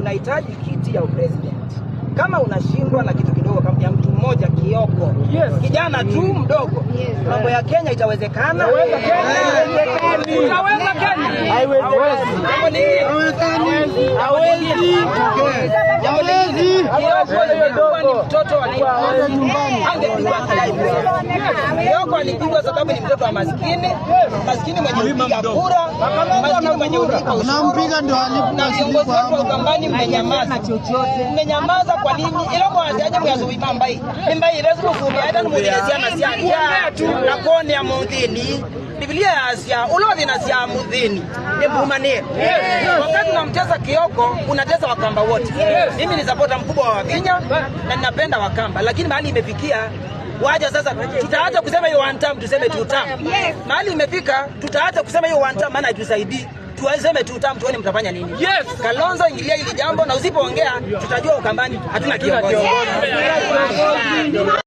unahitaji kiti ya president. Kama unashindwa na kitu kidogo kama ya mtu mmoja Kioko, kijana tu mdogo, mambo ya Kenya itawezekana? Mtoto Kioko alipigwa sababu ni mtoto wa maskini mwenye kupiga kura, maskini mwenye unampiga ndio alipiga. Viongozi wa Ukambani mmenyamaza kwa nini? Ilo mwaziaje mwazuima mbai lazima kumbia hata mudhilizia na sianja na kone ya mudhini Biblia ya Asia ulovi na siya mudhini mbumanie. Wakati unamtesa Kioko unatesa Wakamba wote. Mimi ni supporter mkubwa wa Wavinya na ninapenda Wakamba, lakini mahali imefikia waja sasa tutaacha kusema hiyo one time tuseme two time. Mahali imefika tutaacha kusema hiyo one time maana hatusaidii. Tuwaseme two time tuone mtafanya nini. Kalonzo ingilia hili jambo na usipoongea tutajua Ukambani hatuna kiongozi.